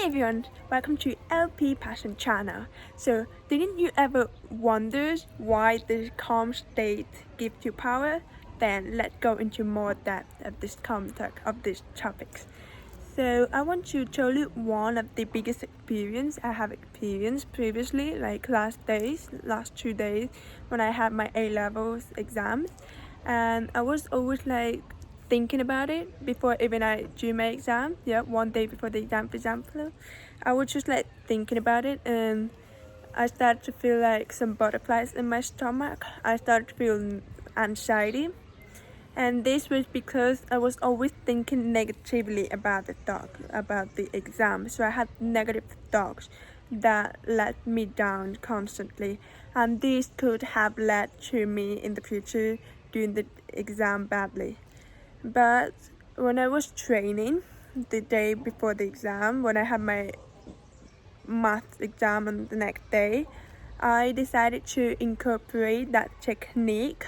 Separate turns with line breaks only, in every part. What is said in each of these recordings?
Hi everyone, welcome to EllePassion channel. So, didn't you ever wonder why the calm state gives you power? Then let's go into more depth of this these topics. So, I want to tell you one of the biggest experience I have experienced previously, like last 2 days when I had my A-levels exams, and I was always like thinking about it before even I do my exam. Yeah, one day before the exam, for example, I was just like thinking about it, and I started to feel like some butterflies in my stomach. I started to feel anxiety, and this was because I was always thinking negatively about the exam. So I had negative thoughts that let me down constantly, and this could have led to me in the future doing the exam badly. But when I was training the day before the exam, when I had my math exam on the next day, I decided to incorporate that technique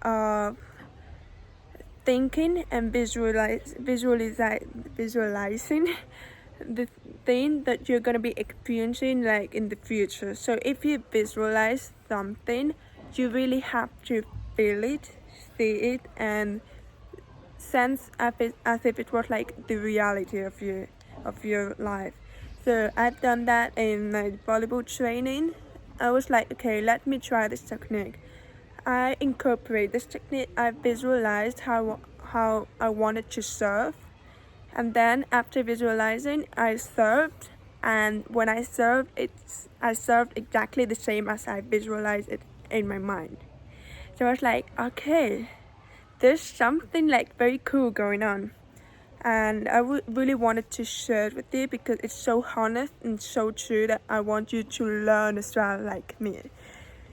of thinking and visualizing the thing that you're gonna be experiencing like in the future. So if you visualize something, you really have to feel it, see it, and sense as if it was like the reality of your life. So I've done that in like volleyball training. I was like, okay, let me try this technique. I incorporate this technique. I visualized how I wanted to serve, and then after visualizing, I served. And when I served, I served exactly the same as I visualized it in my mind. So I was like, okay, there's something like very cool going on, and I really wanted to share it with you because it's so honest and so true that I want you to learn as well like me.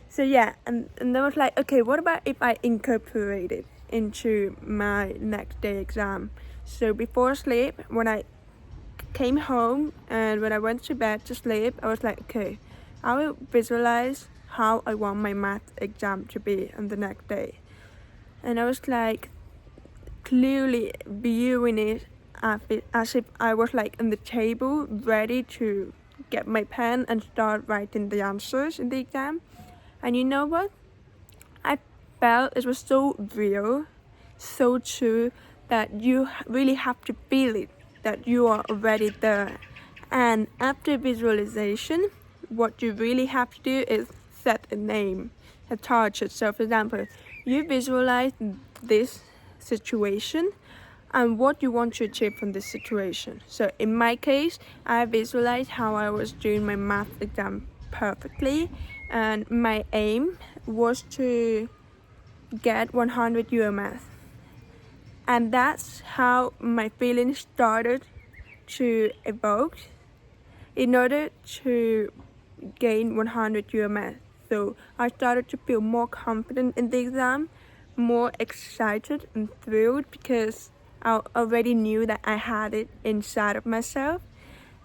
So yeah, and I was like, okay, what about if I incorporate it into my next day exam? So before sleep, when I came home and when I went to bed to sleep, I was like, okay, I will visualize how I want my math exam to be on the next day. And I was like clearly viewing it as if I was like on the table ready to get my pen and start writing the answers in the exam. And you know what? I felt it was so real, so true, that you really have to feel it, that you are already there. And after visualization, what you really have to do is set a name, a target. So for example, you visualize this situation and what you want to achieve from this situation. So in my case, I visualized how I was doing my math exam perfectly, and my aim was to get 100 UMS. And that's how my feelings started to evoke in order to gain 100 UMS. So I started to feel more confident in the exam, more excited and thrilled because I already knew that I had it inside of myself.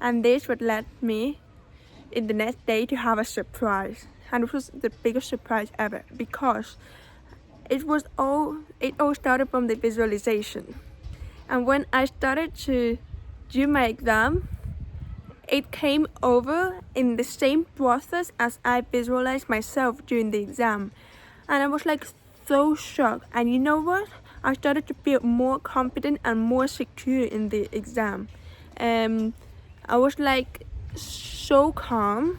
And this would let me in the next day to have a surprise. And it was the biggest surprise ever because it all started from the visualization. And when I started to do my exam, it came over in the same process as I visualized myself during the exam. And I was like so shocked. And you know what? I started to feel more confident and more secure in the exam. I was like so calm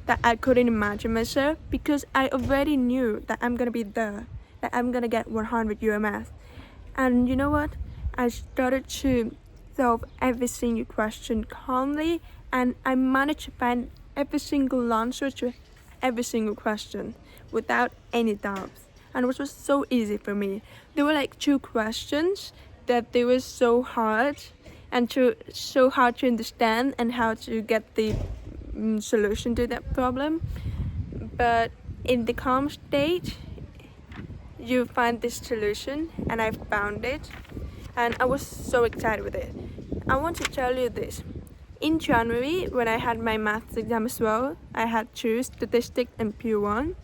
that I couldn't imagine myself because I already knew that I'm gonna be there, that I'm gonna get 100 UMS. And you know what? I started to solve every single question calmly, and I managed to find every single answer to every single question without any doubts. And it was so easy for me. There were like 2 questions that they were so hard to understand and how to get the solution to that problem. But in the calm state, you find this solution, and I found it, and I was so excited with it. I want to tell you this. In January, when I had my maths exam as well, I had 2, statistics and pure 1.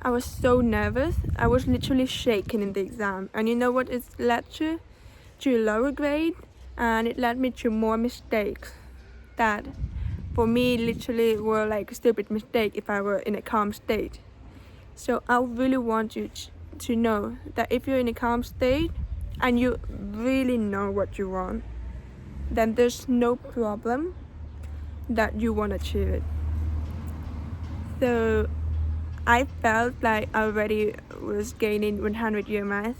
I was so nervous. I was literally shaking in the exam. And you know what it led to? To a lower grade, and it led me to more mistakes that for me literally were like a stupid mistake if I were in a calm state. So I really want you to know that if you're in a calm state and you really know what you want, then there's no problem that you won't achieve it. So I felt like I already was gaining 100-year math,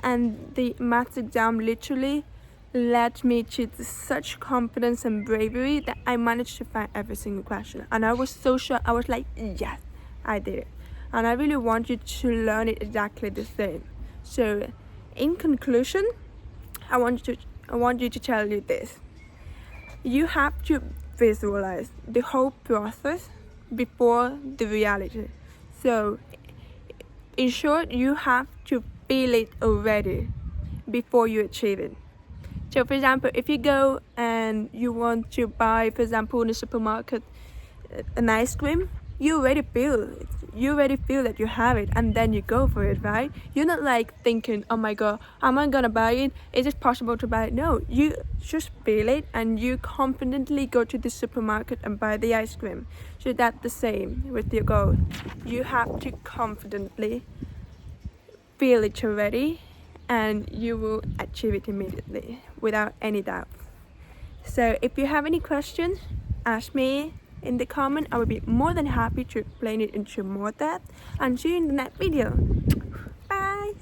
and the maths exam literally led me to such confidence and bravery that I managed to find every single question. And I was so sure. I was like, yes, I did it. And I really want you to learn it exactly the same. So in conclusion, I want you to tell you this. You have to visualize the whole process before the reality. So in short, you have to feel it already before you achieve it. So for example, if you go and you want to buy, for example, in the supermarket, an ice cream, you already feel it. You already feel that you have it, and then you go for it, right? You're not like thinking, oh my god, am I gonna buy it? Is it possible to buy it? No, you just feel it and you confidently go to the supermarket and buy the ice cream. So that's the same with your goal. You have to confidently feel it already, and you will achieve it immediately without any doubt. So if you have any questions, ask me in the comment. I will be more than happy to explain it into more depth, and see you in the next video. Bye.